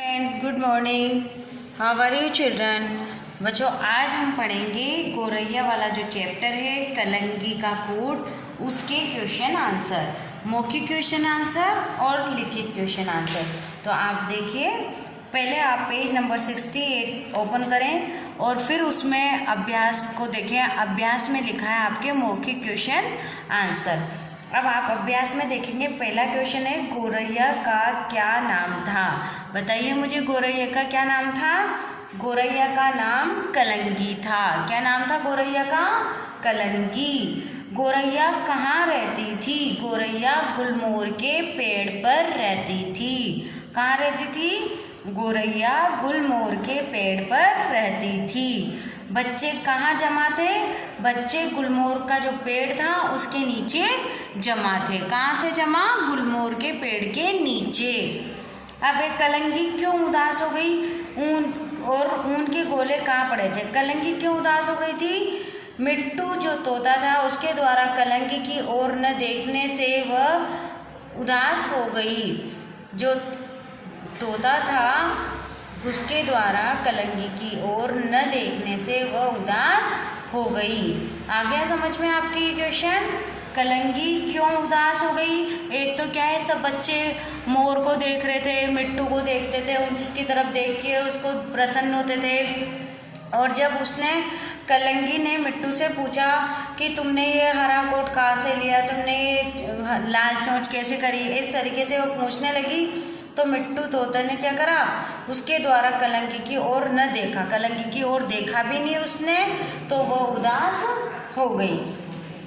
And good morning, how are you children. बच्चों, आज हम पढ़ेंगे गोरैया वाला जो चैप्टर है कलंगी का कोड, उसके क्वेश्चन आंसर, मौखिक क्वेश्चन आंसर और लिखित क्वेश्चन आंसर। तो आप देखिए, पहले आप पेज नंबर 68 ओपन करें और फिर उसमें अभ्यास को देखें। अभ्यास में लिखा है आपके मौखिक क्वेश्चन आंसर। अब आप अभ्यास में देखेंगे, पहला क्वेश्चन है गोरैया का क्या नाम था। बताइए मुझे, गोरैया का क्या नाम था। गोरैया का नाम कलंगी था। क्या नाम था गोरैया का? कलंगी। गोरैया कहाँ रहती थी? गोरैया गुलमोहर के पेड़ पर रहती थी। कहाँ रहती थी? गोरैया गुलमोहर के पेड़ पर रहती थी। बच्चे कहाँ जमा थे? बच्चे गुलमोहर का जो पेड़ था उसके नीचे जमा थे। कहाँ थे जमा? गुलमोहर के पेड़ के नीचे। अब एक कलंगी क्यों उदास हो गई? ऊन के गोले कहाँ पड़े थे? कलंगी क्यों उदास हो गई थी? मिट्टू जो तोता था उसके द्वारा कलंगी की ओर न देखने से वह उदास हो गई। जो तोता था उसके द्वारा कलंगी की ओर न देखने से वह उदास हो गई। आ गया समझ में आपके ये क्वेश्चन? कलंगी क्यों उदास हो गई? एक तो क्या है, सब बच्चे मोर को देख रहे थे, मिट्टू को देखते थे, उसकी तरफ देख के उसको प्रसन्न होते थे। और जब उसने कलंगी ने मिट्टू से पूछा कि तुमने ये हरा कोट कहाँ से लिया, तुमने ये लाल चोंच कैसे करी, इस तरीके से वो पूछने लगी, तो मिट्टू तोता ने क्या करा? उसके द्वारा कलंगी की ओर न देखा, कलंगी की ओर देखा भी नहीं उसने, तो वह उदास हो गई।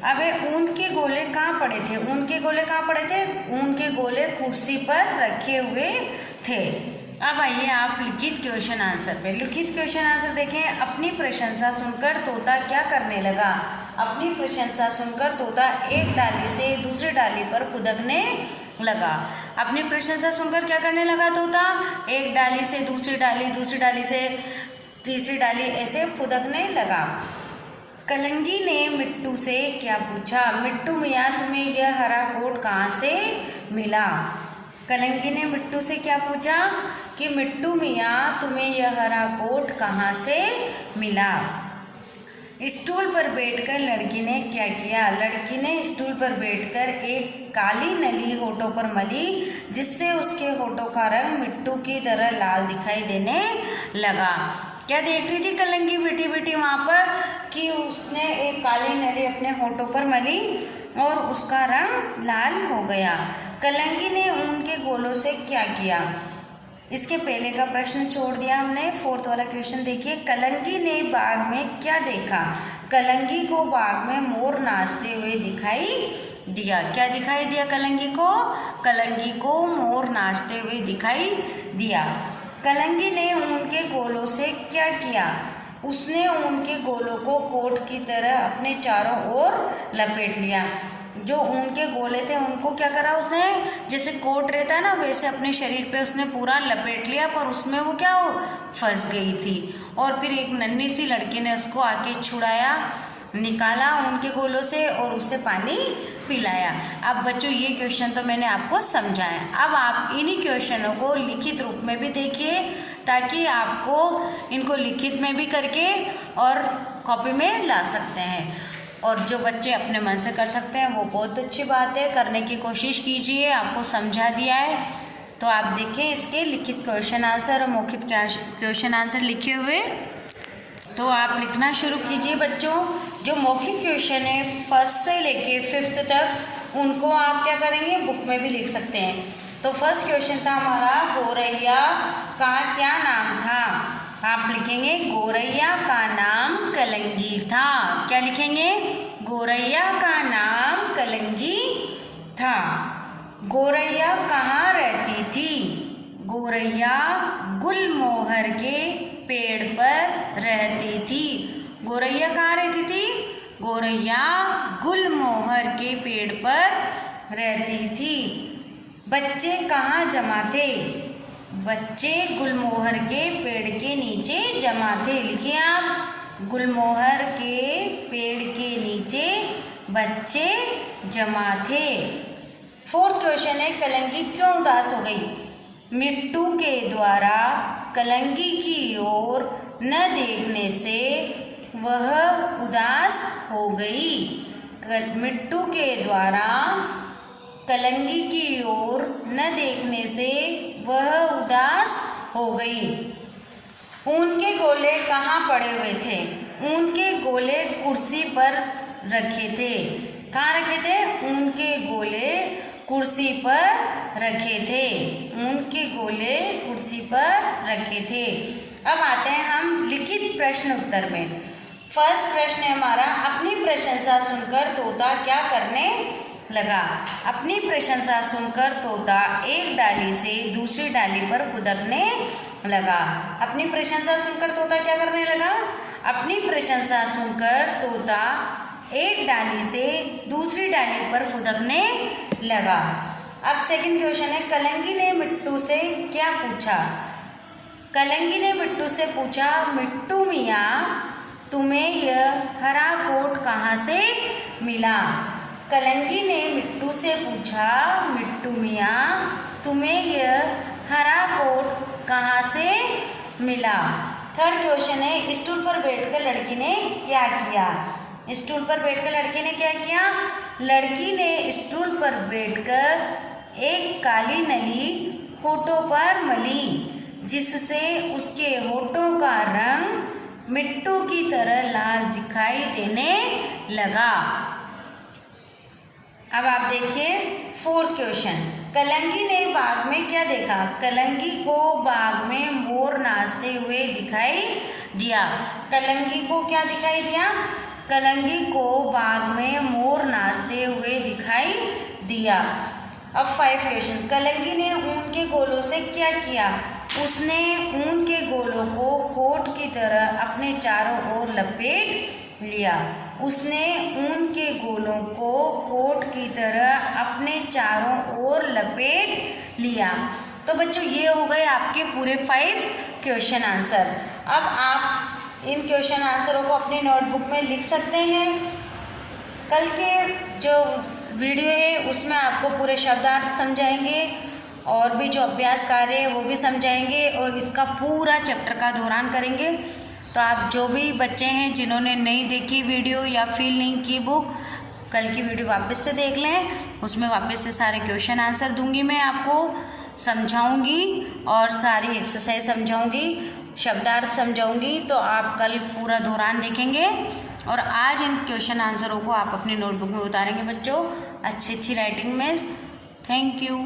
अब ऊन के गोले कहाँ पड़े थे? ऊन के गोले कहाँ पड़े थे? ऊन के गोले कुर्सी पर रखे हुए थे। अब आइए आप लिखित क्वेश्चन आंसर पे। लिखित क्वेश्चन आंसर देखें। अपनी प्रशंसा सुनकर तोता क्या करने लगा? अपनी प्रशंसा सुनकर तोता एक डाली से दूसरी डाली पर फुदकने लगा। अपनी प्रशंसा सुनकर क्या करने लगा तोता? एक डाली से दूसरी डाली, दूसरी डाली से तीसरी डाली, ऐसे फुदकने लगा। कलंगी ने मिट्टू से क्या पूछा? मिट्टू मियाँ, तुम्हें यह हरा कोट कहाँ से मिला? कलंगी ने मिट्टू से क्या पूछा कि मिट्टू मियाँ, तुम्हें यह हरा कोट कहाँ से मिला? स्टूल पर बैठकर लड़की ने क्या किया? लड़की ने स्टूल पर बैठकर एक काली नली होठों पर मली, जिससे उसके होठों का रंग मिट्टू की तरह लाल दिखाई देने लगा। क्या देख रही थी कलंगी बैठी बैठी वहाँ पर कि उसने एक काली नली अपने होठों पर मली और उसका रंग लाल हो गया। कलंगी ने ऊन के गोलों से क्या किया? इसके पहले का प्रश्न छोड़ दिया हमने। फोर्थ वाला क्वेश्चन देखिए। कलंगी ने बाग में क्या देखा? कलंगी को बाग में मोर नाचते हुए दिखाई दिया। क्या दिखाई दिया कलंगी को? कलंगी को मोर नाचते हुए दिखाई दिया। कलंगी ने ऊन के गोलों से क्या किया? उसने ऊन के गोलों को कोट की तरह अपने चारों ओर लपेट लिया। जो ऊन के गोले थे उनको क्या करा उसने? जैसे कोट रहता है ना, वैसे अपने शरीर पे उसने पूरा लपेट लिया, पर उसमें वो क्या फंस गई थी। और फिर एक नन्ही सी लड़की ने उसको आके छुड़ाया, निकाला उनके गोलों से और उससे पानी पिलाया। अब बच्चों, ये क्वेश्चन तो मैंने आपको समझाया। अब आप इन्हीं क्वेश्चनों को लिखित रूप में भी देखिए, ताकि आपको इनको लिखित में भी करके और कॉपी में ला सकते हैं। और जो बच्चे अपने मन से कर सकते हैं वो बहुत अच्छी बात है, करने की कोशिश कीजिए। आपको समझा दिया है तो आप देखें इसके लिखित क्वेश्चन आंसर और मौखिक क्वेश्चन आंसर लिखे हुए। तो आप लिखना शुरू कीजिए बच्चों। जो मौखिक क्वेश्चन है फर्स्ट से लेके 5th तक, उनको आप क्या करेंगे, बुक में भी लिख सकते हैं। तो फर्स्ट क्वेश्चन था हमारा, गोरैया का क्या नाम था? आप लिखेंगे गोरैया का नाम कलंगी था। क्या लिखेंगे? गोरैया का नाम कलंगी था। गोरैया कहाँ रहती थी? गोरैया गुलमोहर के पेड़ पर रहती थी। गोरैया कहाँ रहती थी? गोरैया गुलमोहर के पेड़ पर रहती थी। बच्चे कहाँ जमा थे? बच्चे गुलमोहर के पेड़ के नीचे जमा थे। लिखिए आप, गुलमोहर के पेड़ के नीचे बच्चे जमा थे। फोर्थ क्वेश्चन है, कलंगी क्यों उदास हो गई? मिट्टू के द्वारा कलंगी की ओर न देखने से वह उदास हो गई। मिट्टू के द्वारा कलंगी की ओर न देखने से वह उदास हो गई। ऊन के गोले कहाँ पड़े हुए थे? ऊन के गोले कुर्सी पर रखे थे। कहाँ रखे थे? ऊन के गोले कुर्सी पर रखे थे। ऊन के गोले कुर्सी पर रखे थे। अब आते हैं हम लिखित प्रश्न उत्तर में। फर्स्ट प्रश्न है हमारा, अपनी प्रशंसा सुनकर तोता क्या करने लगा? अपनी प्रशंसा सुनकर तोता एक डाली से दूसरी डाली पर फुदकने लगा। अपनी प्रशंसा सुनकर तोता क्या करने लगा? अपनी प्रशंसा सुनकर तोता एक डाली से दूसरी डाली पर फुदकने लगा। अब सेकंड क्वेश्चन है, कलंगी ने मिट्टू से क्या पूछा? कलंगी ने मिट्टू से पूछा, मिट्टू मियाँ तुम्हें यह हरा कोट कहाँ से मिला? कलंगी ने मिट्टू से पूछा, मिट्टू मियाँ तुम्हें यह हरा कोट कहाँ से मिला? थर्ड क्वेश्चन है, स्टूल पर बैठकर लड़की ने क्या किया? स्टूल पर बैठकर लड़की ने क्या किया? लड़की ने स्टूल पर बैठकर एक काली नली होठों पर मली, जिससे उसके होठों का रंग मिट्टू की तरह लाल दिखाई देने लगा। अब आप देखिए फोर्थ क्वेश्चन, कलंगी ने बाग में क्या देखा? कलंगी को बाग में मोर नाचते हुए दिखाई दिया। कलंगी को क्या दिखाई दिया? कलंगी को बाग में मोर नाचते हुए दिखाई दिया। अब 5 क्वेश्चन, कलंगी ने ऊन के गोलों से क्या किया? उसने ऊन के गोलों को कोट की तरह अपने चारों ओर लपेट लिया। उसने ऊन के गोलों को कोट की तरह अपने चारों ओर लपेट लिया। तो बच्चों ये हो गए आपके पूरे 5 क्वेश्चन आंसर। अब आप इन क्वेश्चन आंसरों को अपनी नोटबुक में लिख सकते हैं। कल के जो वीडियो है उसमें आपको पूरे शब्दार्थ समझाएंगे और भी जो अभ्यास कार्य है वो भी समझाएंगे और इसका पूरा चैप्टर का दोहरान करेंगे। तो आप जो भी बच्चे हैं जिन्होंने नहीं देखी वीडियो या फील नहीं की बुक, कल की वीडियो वापस से देख लें। उसमें वापस से सारे क्वेश्चन आंसर दूंगी, मैं आपको समझाऊंगी और सारी एक्सरसाइज समझाऊंगी, शब्दार्थ समझाऊंगी। तो आप कल पूरा दोहरान देखेंगे और आज इन क्वेश्चन आंसरों को आप अपनी नोटबुक में उतारेंगे बच्चों, अच्छी राइटिंग में। Thank you.